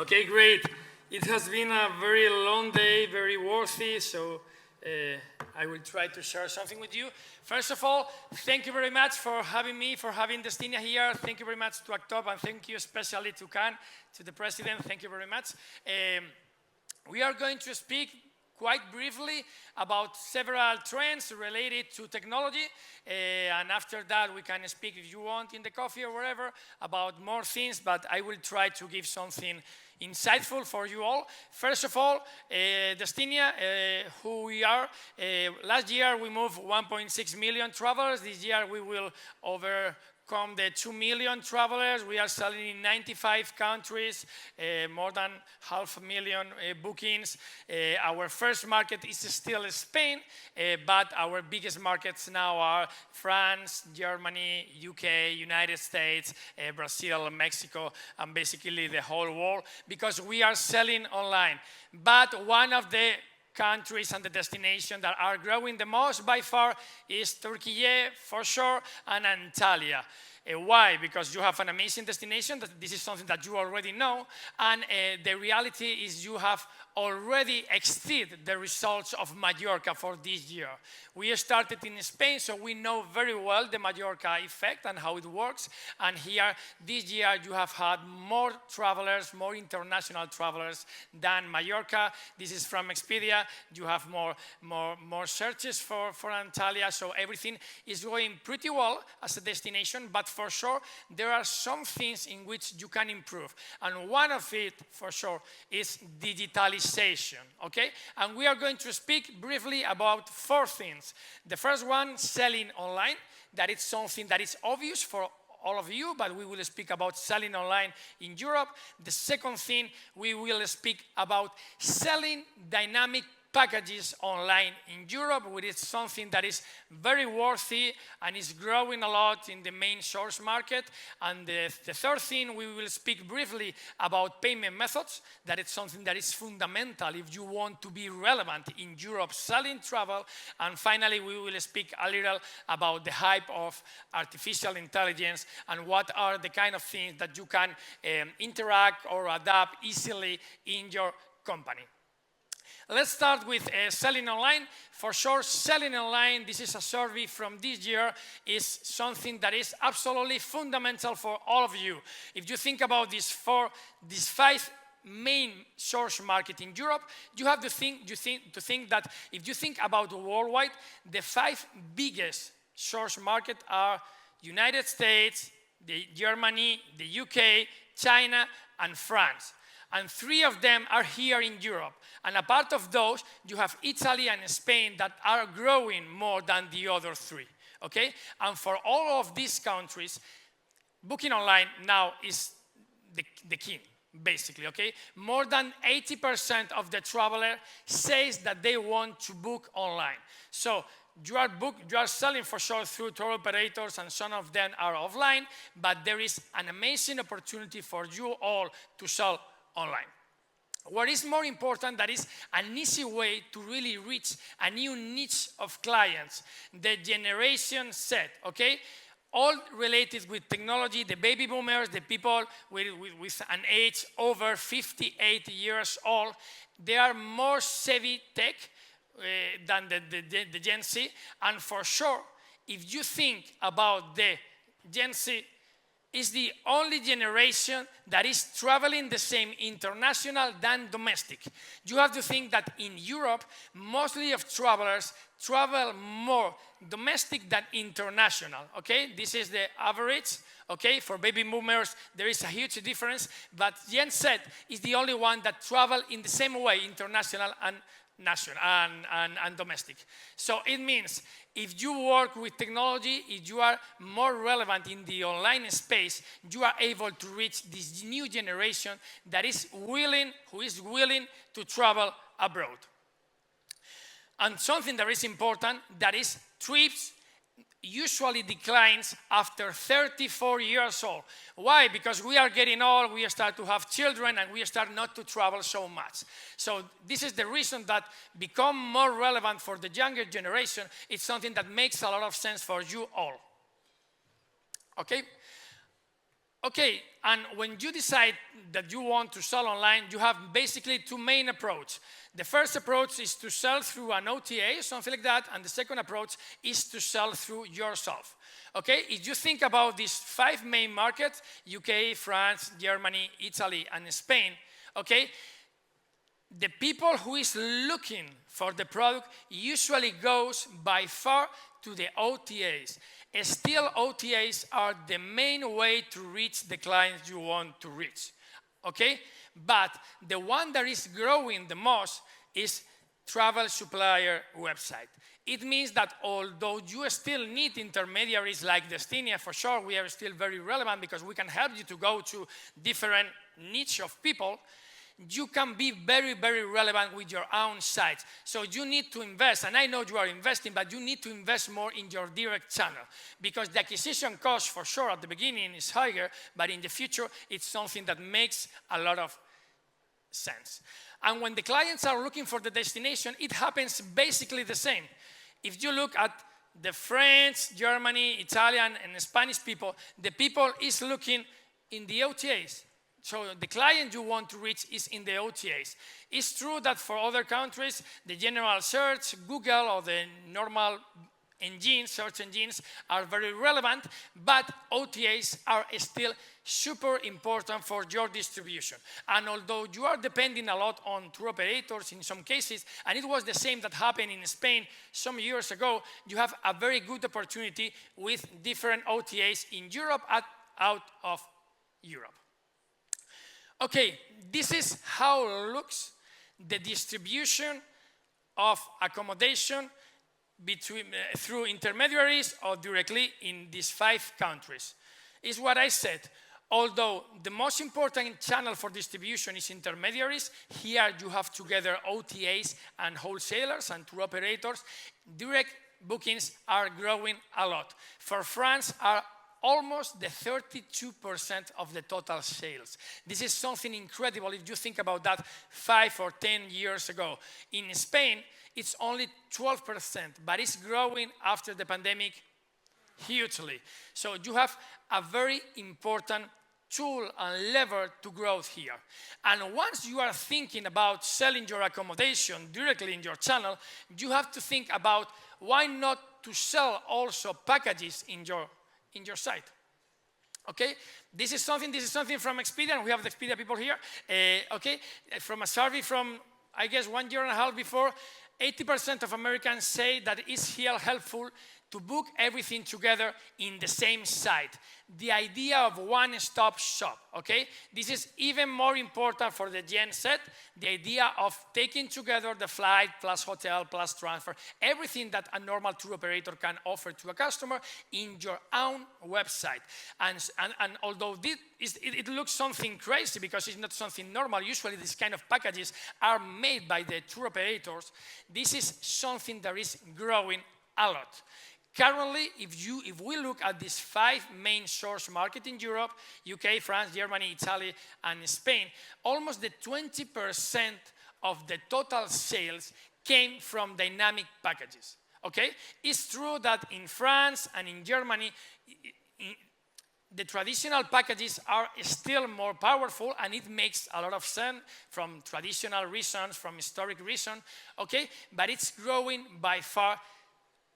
Okay, great. It has been a very long day, very worthy, so I will try to share something with you. First of all, thank you very much for having me, for having Destinia here. Thank you very much to Actop, and thank you especially to Can, to the president. Thank you very much. We are going to speak quite briefly about several trends related to technology, and after that we can speak, if you want, in the coffee or wherever, about more things, but I will try to give something insightful for you all. First of all, Destinia, who we are. Last year we moved 1.6 million travelers. This year we will overcome the 2 million travelers. We are selling in 95 countries, more than 500,000 bookings. Our first market is still Spain, but our biggest markets now are France, Germany, UK, United States, Brazil, Mexico, and basically the whole world, because we are selling online. But one of the countries and the destinations that are growing the most by far is Turkey, for sure, and Antalya. Why? Because you have an amazing destination. This is something that you already know, and the reality is you have already exceeded the results of Mallorca for this year. We started in Spain, so we know very well the Mallorca effect and how it works. And here, this year, you have had more travelers, more international travelers than Mallorca. This is from Expedia. You have more searches for Antalya, so everything is going pretty well as a destination, but for sure, there are some things in which you can improve. And one of it, for sure, is digitalization. Okay? And we are going to speak briefly about 4 things. The first one, selling online. That is something that is obvious for all of you, but we will speak about selling online in Europe. The second thing, we will speak about selling dynamic packages online in Europe, which is something that is very worthy and is growing a lot in the main source market. And the third thing, we will speak briefly about payment methods. That is something that is fundamental if you want to be relevant in Europe selling travel. And finally, we will speak a little about the hype of artificial intelligence and what are the kind of things that you can interact or adapt easily in your company. Let's start with selling online. For sure, selling online, this is a survey from this year, is something that is absolutely fundamental for all of you. If you think about these 5 main source market in Europe, you have to think that if you think about worldwide, the 5 biggest source market are United States, Germany, the UK, China, and France. And 3 of them are here in Europe. And apart of those, you have Italy and Spain that are growing more than the other 3, okay? And for all of these countries, booking online now is the king, basically, okay? More than 80% of the traveler says that they want to book online. So you are selling for sure through tour operators, and some of them are offline, but there is an amazing opportunity for you all to sell online. What is more important, that is an easy way to really reach a new niche of clients, the generation Z, okay? All related with technology, the baby boomers, the people with an age over 58 years old, they are more savvy tech than the Gen Z. And for sure, if you think about the Gen Z, is the only generation that is traveling the same international than domestic. You have to think that in Europe, mostly of travelers travel more domestic than international, okay? This is the average, okay? For baby boomers, there is a huge difference, but Gen Z is the only one that travel in the same way, international and national and domestic. So it means if you work with technology, if you are more relevant in the online space, you are able to reach this new generation that is willing to travel abroad. And something that is important, that is trips usually declines after 34 years old. Why? Because we are getting old, we start to have children, and we start not to travel so much. So this is the reason that become more relevant for the younger generation. It's something that makes a lot of sense for you all. Okay? Okay, and when you decide that you want to sell online, you have basically two main approaches. The first approach is to sell through an OTA, something like that, and the second approach is to sell through yourself. Okay, if you think about these 5 main markets, UK, France, Germany, Italy, and Spain, okay, the people who is looking for the product usually goes by far to the OTAs. Still, OTAs are the main way to reach the clients you want to reach, okay? But the one that is growing the most is travel supplier website. It means that although you still need intermediaries like Destinia, for sure, we are still very relevant because we can help you to go to different niche of people, you can be very, very relevant with your own site. So you need to invest, and I know you are investing, but you need to invest more in your direct channel because the acquisition cost for sure at the beginning is higher, but in the future, it's something that makes a lot of sense. And when the clients are looking for the destination, it happens basically the same. If you look at the French, Germany, Italian, and Spanish people, the people is looking in the OTAs. So the client you want to reach is in the OTAs. It's true that for other countries, the general search, Google, or the normal engines, search engines, are very relevant, but OTAs are still super important for your distribution. And although you are depending a lot on tour operators in some cases, and it was the same that happened in Spain some years ago, you have a very good opportunity with different OTAs in Europe and out of Europe. Okay, this is how looks the distribution of accommodation between, through intermediaries or directly in these 5 countries. Is what I said. Although the most important channel for distribution is intermediaries, here you have together OTAs and wholesalers and tour operators. Direct bookings are growing a lot. For France, are almost the 32% of the total sales. This is something incredible if you think about that 5 or 10 years ago. In Spain, it's only 12%, but it's growing after the pandemic hugely. So you have a very important tool and lever to growth here. And once you are thinking about selling your accommodation directly in your channel, you have to think about why not to sell also packages in your site. Okay, this is something from Expedia, and we have the Expedia people here. Okay, from a survey from, I guess, 1.5 years before, 80% of Americans say that it's here helpful to book everything together in the same site. The idea of one-stop shop, okay? This is even more important for the Gen Z, the idea of taking together the flight plus hotel plus transfer, everything that a normal tour operator can offer to a customer in your own website. And although it looks something crazy because it's not something normal, usually these kind of packages are made by the tour operators, this is something that is growing a lot. Currently, if we look at these 5 main source markets in Europe, UK, France, Germany, Italy, and Spain, almost the 20% of the total sales came from dynamic packages, okay? It's true that in France and in Germany, the traditional packages are still more powerful, and it makes a lot of sense from traditional reasons, from historic reasons, okay? But it's growing by far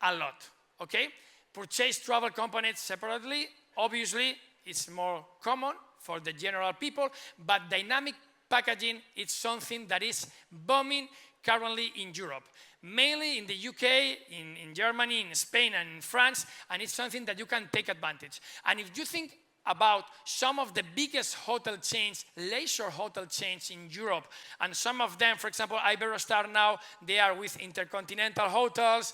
a lot. Okay, purchase travel components separately. Obviously, it's more common for the general people, but dynamic packaging is something that is booming currently in Europe, mainly in the UK, in Germany, in Spain, and in France, and it's something that you can take advantage. And if you think about some of the biggest hotel chains, leisure hotel chains in Europe, and some of them, for example, Iberostar now, they are with Intercontinental Hotels,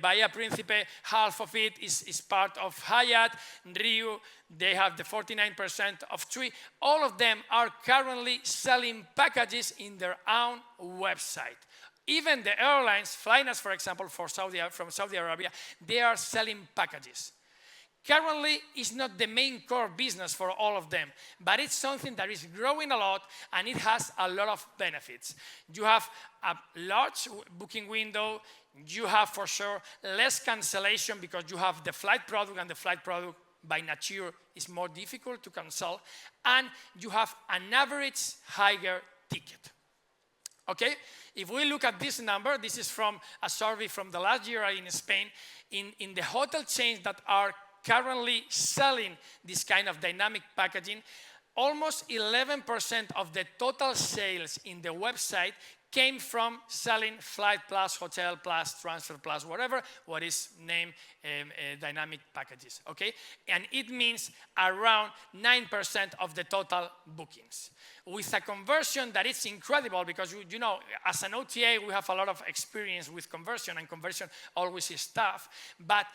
Bahia Principe, half of it is part of Hyatt, Rio, they have the 49% of TUI. All of them are currently selling packages in their own website. Even the airlines, Flynas, for example, from Saudi Arabia, they are selling packages. Currently, it's not the main core business for all of them, but it's something that is growing a lot, and it has a lot of benefits. You have a large booking window. You have, for sure, less cancellation because you have the flight product, and the flight product by nature is more difficult to cancel, and you have an average higher ticket. Okay, if we look at this number, this is from a survey from the last year in Spain, in the hotel chains that are currently selling this kind of dynamic packaging, almost 11% of the total sales in the website came from selling flight plus, hotel plus, transfer plus, whatever, what is named dynamic packages, okay? And it means around 9% of the total bookings. With a conversion that is incredible, because you know, as an OTA, we have a lot of experience with conversion, and conversion always is tough, but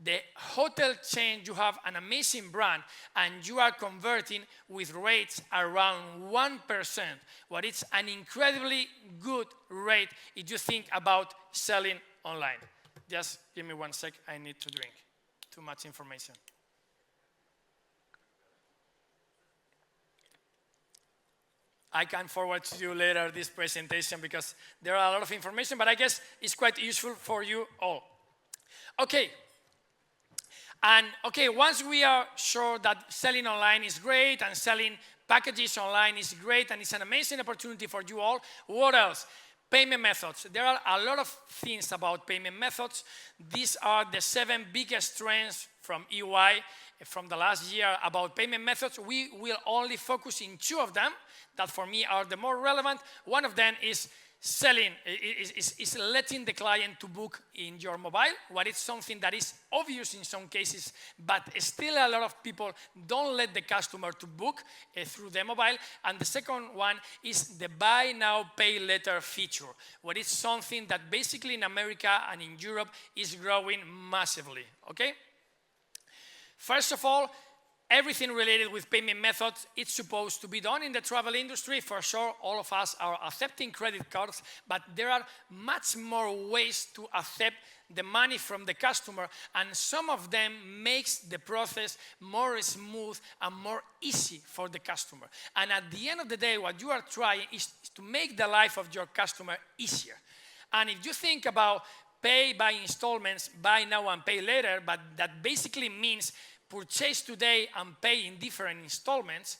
the hotel chain, you have an amazing brand, and you are converting with rates around 1%, what is an incredibly good rate if you think about selling online. Just give me 1 sec, I need to drink. Too much information. I can forward to you later this presentation because there are a lot of information, but I guess it's quite useful for you all. Okay. And okay, once we are sure that selling online is great and selling packages online is great and it's an amazing opportunity for you all, what else? Payment methods. There are a lot of things about payment methods. These are the 7 biggest trends from EY from the last year about payment methods. We will only focus in 2 of them that for me are the more relevant. One of them is selling, is letting the client to book in your mobile, what is something that is obvious in some cases, but still a lot of people don't let the customer to book through the mobile. And the second one is the buy now, pay later feature, what is something that basically in America and in Europe is growing massively, okay? First of all, everything related with payment methods, it's supposed to be done in the travel industry. For sure, all of us are accepting credit cards, but there are much more ways to accept the money from the customer, and some of them makes the process more smooth and more easy for the customer. And at the end of the day, what you are trying is to make the life of your customer easier. And if you think about pay by installments, buy now and pay later, but that basically means purchase today and pay in different installments,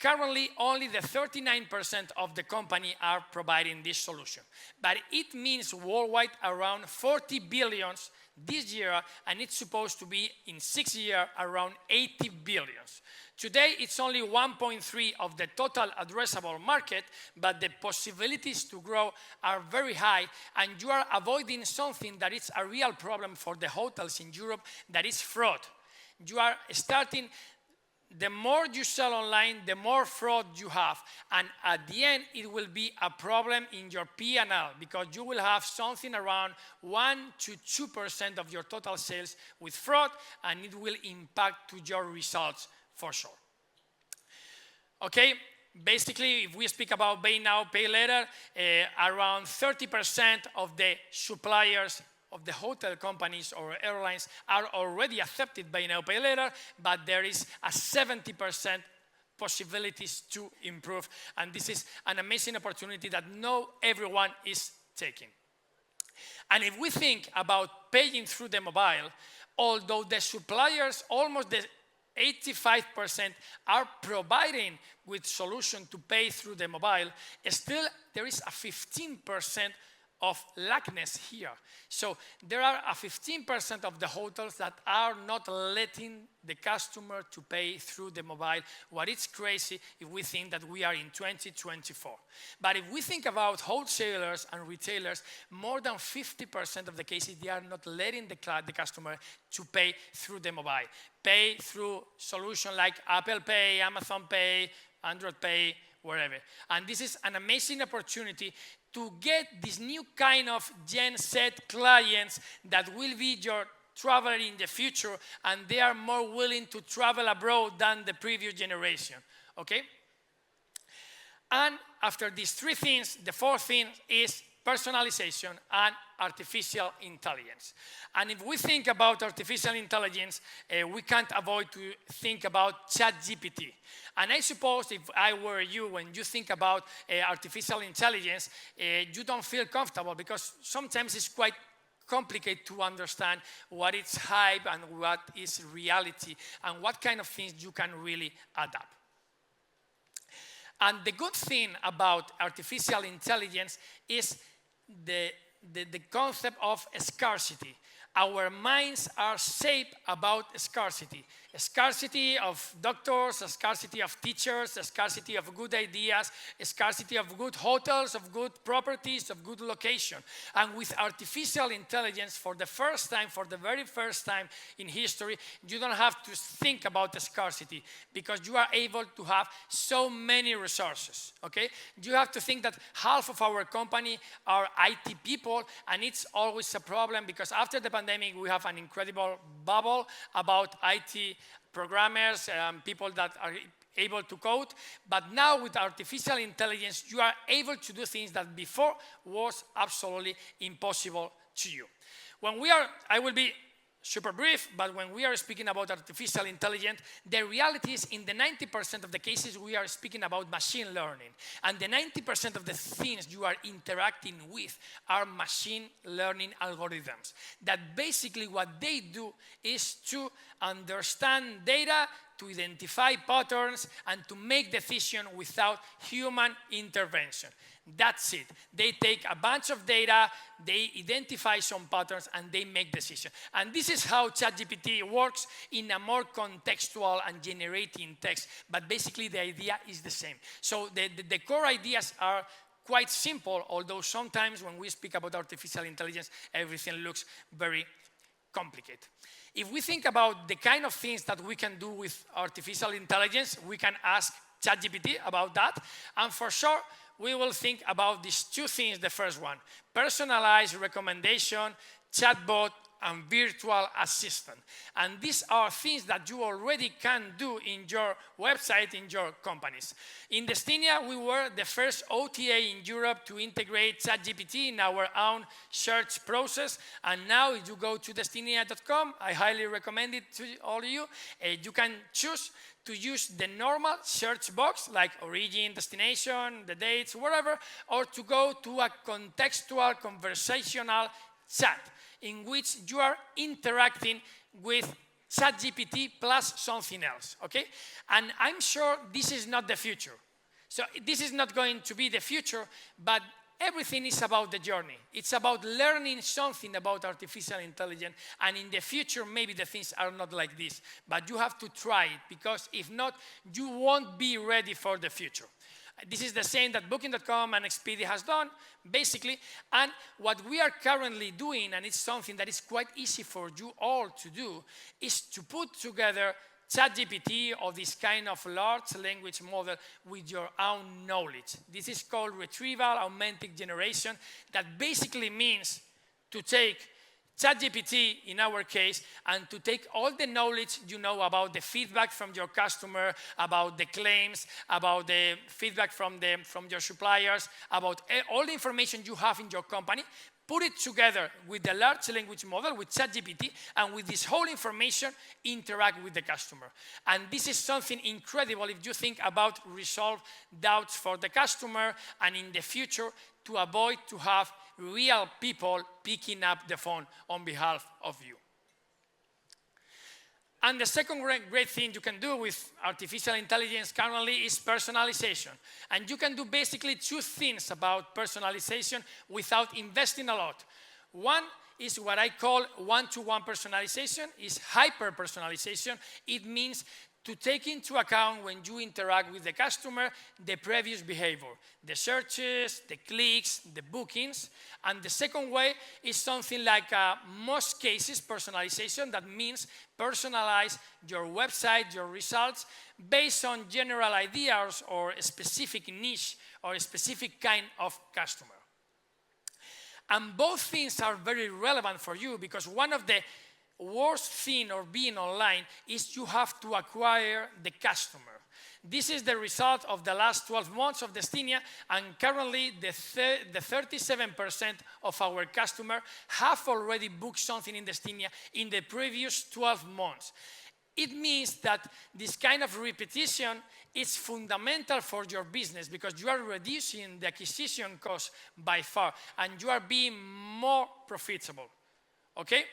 currently only the 39% of the company are providing this solution. But it means worldwide around 40 billion this year, and it's supposed to be in 6 years around 80 billion. Today, it's only 1.3 of the total addressable market, but the possibilities to grow are very high, and you are avoiding something that is a real problem for the hotels in Europe, that is fraud. You are starting, the more you sell online, the more fraud you have. And at the end, it will be a problem in your P&L because you will have something around 1 to 2% of your total sales with fraud, and it will impact to your results for sure. Okay, basically, if we speak about buy now, pay later, around 30% of the suppliers of the hotel companies or airlines are already accepted buy now, pay later, but there is a 70% possibilities to improve. And this is an amazing opportunity that not everyone is taking. And if we think about paying through the mobile, although the suppliers, almost the 85% are providing with solution to pay through the mobile, still there is a 15% of lackness here. So there are a 15% of the hotels that are not letting the customer to pay through the mobile, what is crazy if we think that we are in 2024. But if we think about wholesalers and retailers, more than 50% of the cases, they are not letting the customer to pay through the mobile. Pay through solutions like Apple Pay, Amazon Pay, Android Pay, wherever. And this is an amazing opportunity to get this new kind of Gen Z clients that will be your traveler in the future, and they are more willing to travel abroad than the previous generation, okay? And after these 3 things, the 4th thing is personalization and artificial intelligence. And if we think about artificial intelligence, we can't avoid to think about ChatGPT. And I suppose if I were you, when you think about artificial intelligence, you don't feel comfortable because sometimes it's quite complicated to understand what is hype and what is reality and what kind of things you can really adapt. And the good thing about artificial intelligence is the concept of scarcity. Our minds are shaped about scarcity. A scarcity of doctors, a scarcity of teachers, a scarcity of good ideas, a scarcity of good hotels, of good properties, of good location. And with artificial intelligence, for the very first time in history, you don't have to think about the scarcity because you are able to have so many resources, okay? You have to think that half of our company are IT people, and it's always a problem because after the pandemic, we have an incredible bubble about IT programmers, people that are able to code. But now with artificial intelligence, you are able to do things that before was absolutely impossible to you. I will be super brief, but when we are speaking about artificial intelligence, the reality is in the 90% of the cases we are speaking about machine learning. And the 90% of the things you are interacting with are machine learning algorithms. That basically what they do is to understand data, to identify patterns, and to make decisions without human intervention. That's it. They take a bunch of data, they identify some patterns, and they make decisions. And this is how ChatGPT works in a more contextual and generating text. But basically, the idea is the same. So the core ideas are quite simple, although sometimes when we speak about artificial intelligence, everything looks very complicated. If we think about the kind of things that we can do with artificial intelligence, we can ask ChatGPT about that. And for sure, we will think about these two things. The first one, personalized recommendation, chatbot, and virtual assistant. And these are things that you already can do in your website, in your companies. In Destinia, we were the first OTA in Europe to integrate ChatGPT in our own search process. And now if you go to destinia.com, I highly recommend it to all of you. You can choose to use the normal search box like origin, destination, the dates, whatever, or to go to a contextual conversational chat in which you are interacting with ChatGPT plus something else, okay? And I'm sure this is not the future. So this is not going to be the future, but everything is about the journey. It's about learning something about artificial intelligence, and in the future, maybe the things are not like this, but you have to try it, because if not, you won't be ready for the future. This is the same that Booking.com and Expedia has done, basically, and what we are currently doing, and it's something that is quite easy for you all to do, is to put together ChatGPT or this kind of large language model with your own knowledge. This is called retrieval augmented generation. That basically means to take ChatGPT, in our case, and to take all the knowledge you know about the feedback from your customer, about the claims, about the feedback from your suppliers, about all the information you have in your company, put it together with the large language model, with ChatGPT, and with this whole information, interact with the customer. And this is something incredible if you think about resolve doubts for the customer, and in the future, to avoid to have real people picking up the phone on behalf of you. And the second great thing you can do with artificial intelligence currently is personalization. And you can do basically two things about personalization without investing a lot. One is what I call one-to-one personalization, is hyper-personalization. It means to take into account, when you interact with the customer, the previous behavior, the searches, the clicks, the bookings. And the second way is something like most cases personalization. That means personalize your website, your results, based on general ideas or a specific niche or a specific kind of customer. And both things are very relevant for you, because one of the worst thing of being online is you have to acquire the customer. This is the result of the last 12 months of Destinia, and currently the 37% of our customers have already booked something in Destinia in the previous 12 months. It means that this kind of repetition is fundamental for your business, because you are reducing the acquisition cost by far, and you are being more profitable. okay?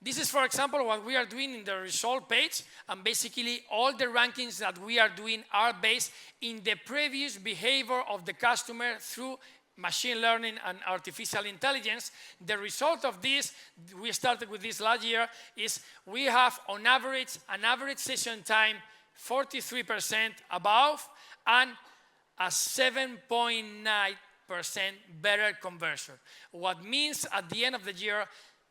This is, for example, what we are doing in the result page, and basically all the rankings that we are doing are based in the previous behavior of the customer through machine learning and artificial intelligence. The result of this, we started with this last year, is we have on average, an average session time 43% above and a 7.9% better conversion. What means at the end of the year,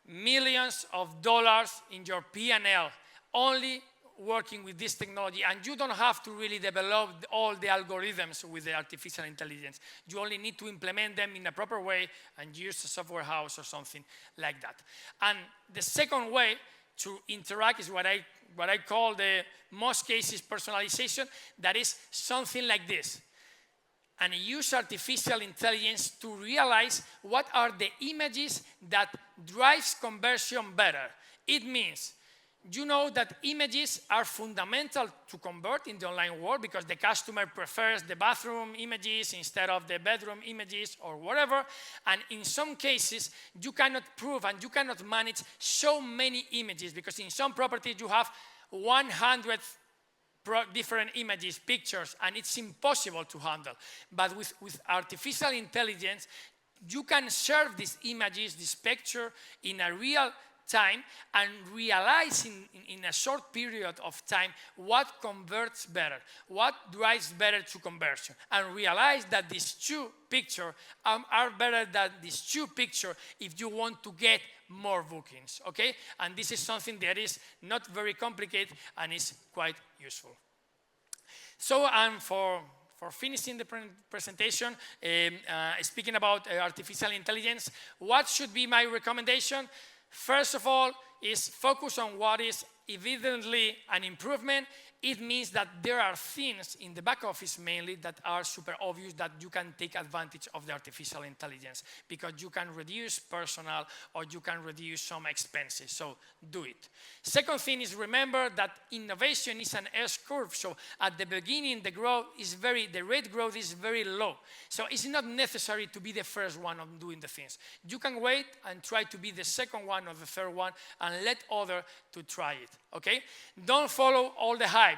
millions of dollars in your P&L only working with this technology, and you don't have to really develop all the algorithms with the artificial intelligence. You only need to implement them in a proper way and use a software house or something like that. And the second way to interact is what I call the most cases personalization. That is something like this. And use artificial intelligence to realize what are the images that drives conversion better. It means, you know that images are fundamental to convert in the online world because the customer prefers the bathroom images instead of the bedroom images or whatever. And in some cases, you cannot prove and you cannot manage so many images because in some properties you have 100 different images, pictures, and it's impossible to handle. But with artificial intelligence, you can serve these images, this picture, in a real time and realize in a short period of time what converts better, what drives better to conversion, and realize that these two pictures are better than these two pictures if you want to get more bookings, okay? And this is something that is not very complicated and is quite useful. So, for finishing the presentation, speaking about artificial intelligence, what should be my recommendation? First of all, is focus on what is evidently an improvement. It means that there are things in the back office mainly that are super obvious that you can take advantage of the artificial intelligence because you can reduce personnel or you can reduce some expenses, so do it. Second thing is remember that innovation is an S-curve, so at the beginning the rate growth is very low. So it's not necessary to be the first one on doing the things. You can wait and try to be the second one or the third one and let others to try it, okay? Don't follow all the hypes.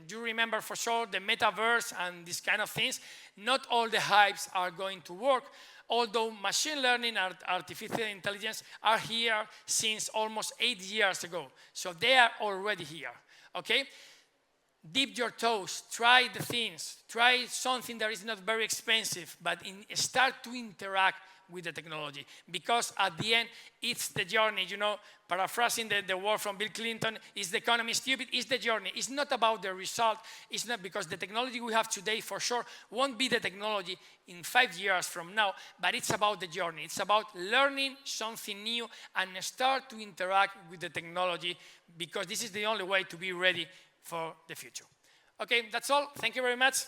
You remember for sure the metaverse and these kind of things. Not all the hypes are going to work, although machine learning and artificial intelligence are here since almost 8 years ago. So they are already here, okay? Dip your toes, try the things, try something that is not very expensive, but start to interact with the technology, because at the end, it's the journey, you know, paraphrasing the word from Bill Clinton, is the economy stupid? It's the journey. It's not about the result. It's not because the technology we have today for sure won't be the technology in 5 years from now, but it's about the journey. It's about learning something new and start to interact with the technology because this is the only way to be ready for the future. Okay, that's all. Thank you very much.